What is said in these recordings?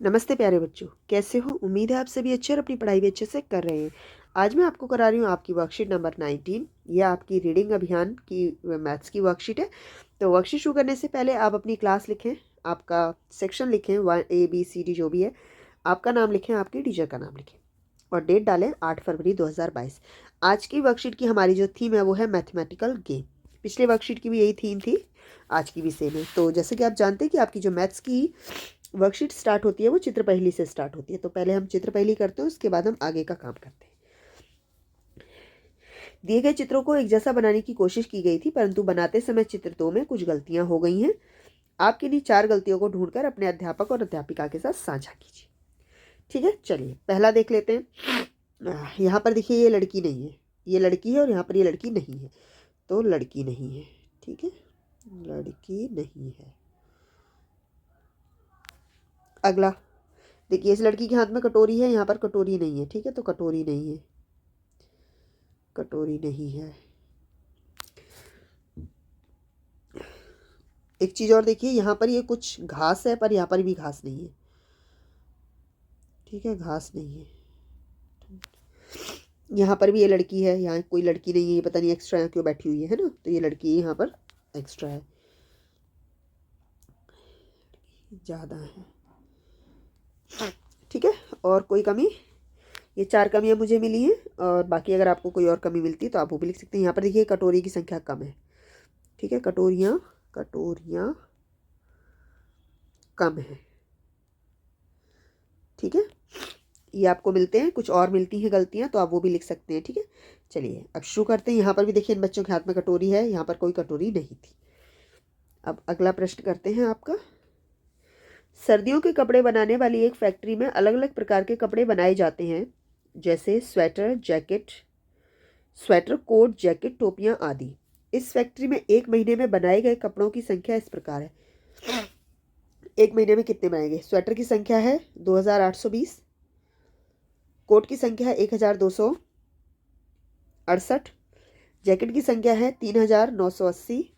नमस्ते प्यारे बच्चों, कैसे हो? उम्मीद है आप सभी अच्छे और अपनी पढ़ाई भी अच्छे से कर रहे हैं। आज मैं आपको करा रही हूँ आपकी वर्कशीट नंबर 19। यह आपकी रीडिंग अभियान की मैथ्स की वर्कशीट है। तो वर्कशीट शुरू करने से पहले आप अपनी क्लास लिखें, आपका सेक्शन लिखें, 1 A B C D जो भी है, आपका नाम लिखें, आपकी टीचर का नाम लिखें और डेट डालें 8 फरवरी 2022। आज की वर्कशीट की हमारी जो थीम है वो है मैथमेटिकल गेम। पिछले वर्कशीट की भी यही थीम थी, आज की भी सेम है। तो जैसे कि आप जानते हैं कि आपकी जो मैथ्स की वर्कशीट स्टार्ट होती है वो चित्र पहेली से स्टार्ट होती है। तो पहले हम चित्र पहेली करते हैं, उसके बाद हम आगे का काम करते हैं। दिए गए चित्रों को एक जैसा बनाने की कोशिश की गई थी, परंतु बनाते समय चित्र 2 में कुछ गलतियां हो गई हैं। आप किन्हीं 4 गलतियों को ढूंढकर अपने अध्यापक और अध्यापिका के साथ साझा कीजिए। ठीक है, चलिए पहला देख लेते हैं। यहाँ पर देखिए, ये लड़की नहीं है, ये लड़की है, और यहाँ पर ये लड़की नहीं है। तो लड़की नहीं है, ठीक है, लड़की नहीं है। अगला देखिए, इस लड़की के हाथ में कटोरी है, यहाँ पर कटोरी नहीं है। ठीक है, तो कटोरी नहीं है, कटोरी नहीं है। एक चीज और देखिए, यहाँ पर ये कुछ घास है, पर यहाँ पर भी घास नहीं है। ठीक है, घास नहीं है। यहाँ पर भी ये लड़की है, यहाँ कोई लड़की नहीं है, पता नहीं एक्स्ट्रा क्यों बैठी हुई है ना। तो ये लड़की यहाँ पर एक्स्ट्रा है, ज्यादा है। ठीक है, और कोई कमी? ये 4 कमियां मुझे मिली हैं, और बाकी अगर आपको कोई और कमी मिलती है तो आप वो भी लिख सकते हैं। यहाँ पर देखिए, कटोरी की संख्या कम है। ठीक है, कटोरियाँ कटोरियाँ कम है। ठीक है, ये आपको मिलते हैं, कुछ और मिलती हैं गलतियां, तो आप वो भी लिख सकते हैं। ठीक है, चलिए अब शुरू करते हैं। यहाँ पर भी देखिए, इन बच्चों के हाथ में कटोरी है, यहाँ पर कोई कटोरी नहीं थी। अब अगला प्रश्न करते हैं आपका। सर्दियों के कपड़े बनाने वाली एक फैक्ट्री में अलग अलग प्रकार के कपड़े बनाए जाते हैं, जैसे sweater, jacket, sweater, coat, jacket, टोपियां आदि। इस फैक्ट्री में एक महीने में बनाए गए कपड़ों की संख्या इस प्रकार है। एक महीने में कितने बनाएंगे? स्वेटर की संख्या है 2820, कोट की संख्या है 1268, जैकेट की संख्या है 3980,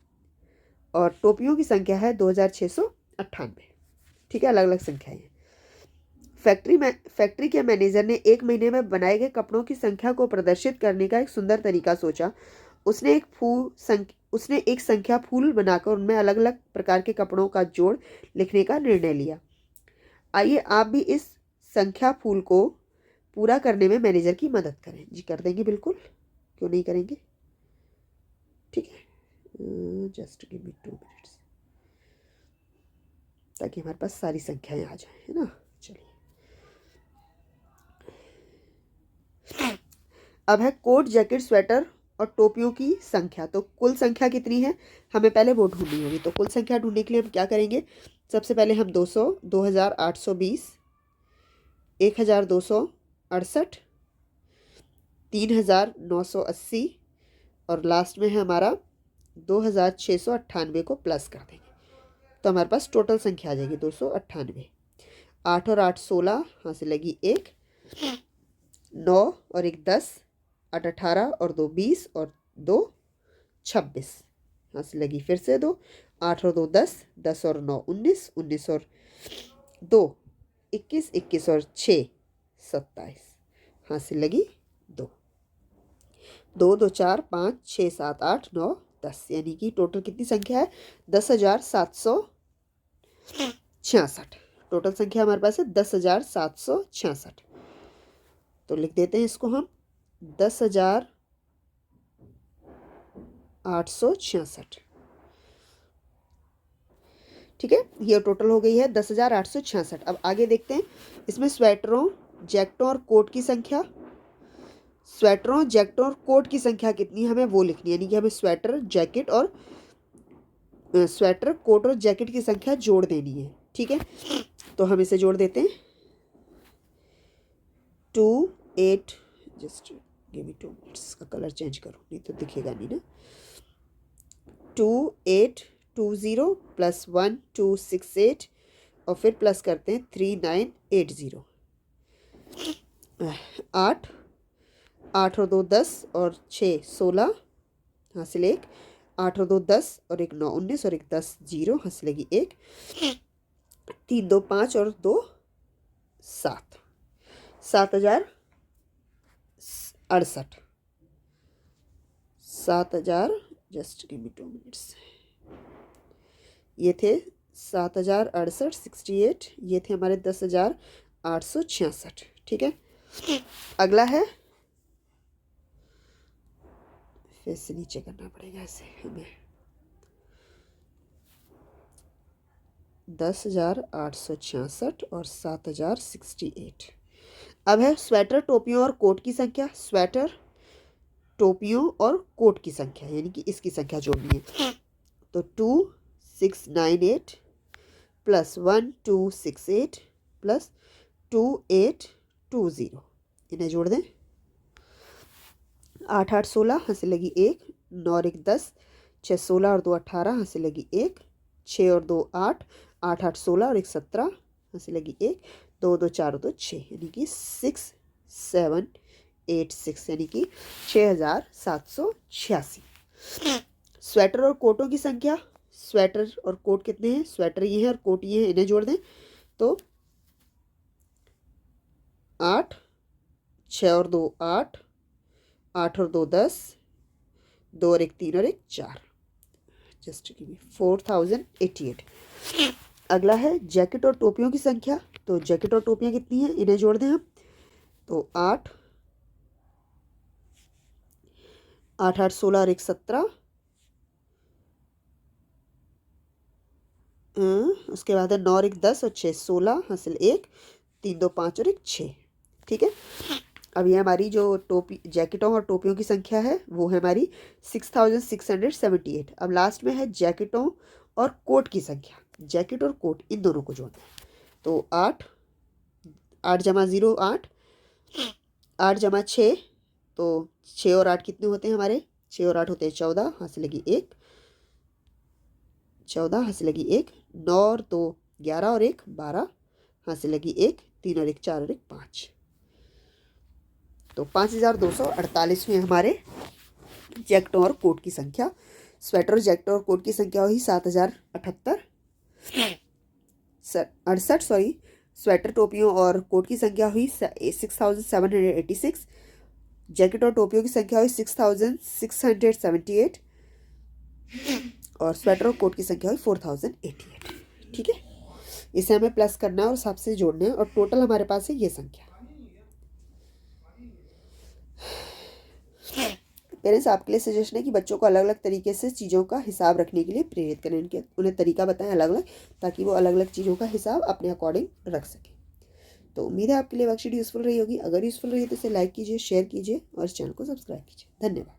और टोपियों की संख्या है 2698। ठीक है, अलग अलग संख्याएं हैं। फैक्ट्री के मैनेजर ने एक महीने में बनाए गए कपड़ों की संख्या को प्रदर्शित करने का एक सुंदर तरीका सोचा। उसने एक संख्या फूल बनाकर उनमें अलग अलग प्रकार के कपड़ों का जोड़ लिखने का निर्णय लिया। आइए आप भी इस संख्या फूल को पूरा करने में मैनेजर की मदद करें। जी कर देंगे, बिल्कुल, क्यों नहीं करेंगे। ठीक है, जस्ट गिव मी 2 मिनट्स, ताकि हमारे पास सारी संख्याएं आ जाए, है ना। चलिए, अब है कोट, जैकेट, स्वेटर और टोपियों की संख्या। तो कुल संख्या कितनी है, हमें पहले वो ढूंढनी होगी। तो कुल संख्या ढूंढने के लिए हम क्या करेंगे? सबसे पहले हम 200, 2820, 1268, 3980, और लास्ट में है हमारा 2698 को प्लस कर देंगे, तो हमारे पास टोटल संख्या आ जाएगी 298। 8 और 8 16, यहाँ से लगी 1, 9 और 1 10, 8 18 और 2 20 और 2 26, यहाँ से लगी फिर से 2, 8 और 2 10, 10 और 9 19, 19 और 2 21, 21 और 6 27, यहाँ से लगी 2, 2 2 4 5 6 7 8 9 10, यानी कि टोटल कितनी संख्या है? 10,766। टोटल संख्या हमारे पास है 10,766। तो लिख देते हैं इसको हम 10,866। ठीक है, ये टोटल हो गई है 10,866। अब आगे देखते हैं, इसमें स्वेटरों, जैकेटों और कोट की संख्या। स्वेटरों, जैकेटों और कोट की संख्या कितनी हमें वो लिखनी है, यानी कि हमें स्वेटर, जैकेट और स्वेटर, कोट और जैकेट की संख्या जोड़ देनी है। ठीक है, तो हम इसे जोड़ देते हैं। 2 8, जस्ट गिव मी 2 मिनट्स, का कलर चेंज करो नहीं तो दिखेगा नहीं ना। 2 8 2 0 प्लस 1 2 6 8, और फिर प्लस करते हैं 3 9 8 0। 8 8 और 2 10 और 6 16, हासिल 1, 8 और 2 10 और 1 9 19 और 1 10 0, हासिल लगी 1, 3 2 5 और 2 7, 7,068, 7,000, जस्ट गिव मी 2 मिनट्स। ये थे 7,068, 68, ये थे हमारे 10,866। ठीक है, अगला है, फिर से नीचे करना पड़ेगा ऐसे हमें, 10,866 और 7,068। अब है स्वेटर, टोपियों और कोट की संख्या। स्वेटर, टोपियों और कोट की संख्या, यानी कि इसकी संख्या जोड़नी है। तो 2698 प्लस 1268 प्लस 2820, इन्हें जोड़ दें। 8 8 16, हंसी लगी 1, 9 और 1 10, 6 16 और 2 18, हंसी लगी 1, 6 और 2 8, 8 8 16 और 1 17, हंसी लगी 1, 2 2 4 और 2 6, यानी कि 6786, यानी कि 6786। स्वेटर और कोटों की संख्या। स्वेटर और कोट कितने हैं? स्वेटर ये है और कोट ये है, इन्हें जोड़ दें। तो 8, 6 और 2 8, 8 और 2 10, 2 और 1 3 और 1 4, जस्ट 4088। अगला है जैकेट और टोपियों की संख्या। तो जैकेट और टोपियां कितनी हैं, इन्हें जोड़ दें हम। तो 8 8 8 16 और 1 17, उसके बाद है 9 और 1 10 और 6 16, हासिल 1, 3 2 5 और 1 6। ठीक है, अब ये हमारी जो टोपी जैकेटों और टोपियों की संख्या है वो है हमारी 6678। अब लास्ट में है जैकेटों और कोट की संख्या। जैकेट और कोट इन दोनों को जोड़ना है। तो 8 8 जमा 0 8, 8 जमा 6, तो 6 और 8 कितने होते हैं हमारे? 6 और 8 होते हैं 14, हासिल लगी 1, 14, हासिल लगी 1, 9 और 2 11 और 1 12, हासिल लगी 1, 3 और 1 4 और 1 5। तो 5248 में हमारे जैकेटों और कोट की संख्या। स्वेटर, जैकेट और कोट की संख्या हुई 7068 सॉरी। स्वेटर, टोपियों और कोट की संख्या हुई 6786। जैकेट और टोपियों की संख्या हुई 6678 और स्वेटर और कोट की संख्या हुई 4088। ठीक है, इसे हमें प्लस करना है और सबसे जोड़ना है और टोटल हमारे पास है ये संख्या। पेरेंट्स, आपके लिए सजेशन है कि बच्चों को अलग अलग तरीके से चीज़ों का हिसाब रखने के लिए प्रेरित करें। उन्हें तरीका बताएं अलग अलग, ताकि वो अलग अलग चीज़ों का हिसाब अपने अकॉर्डिंग रख सकें। तो उम्मीद है आपके लिए वर्कशीट यूज़फुल रही होगी। अगर यूज़फुल रही है तो इसे लाइक कीजिए, शेयर कीजिए और इस चैनल को सब्सक्राइब कीजिए। धन्यवाद।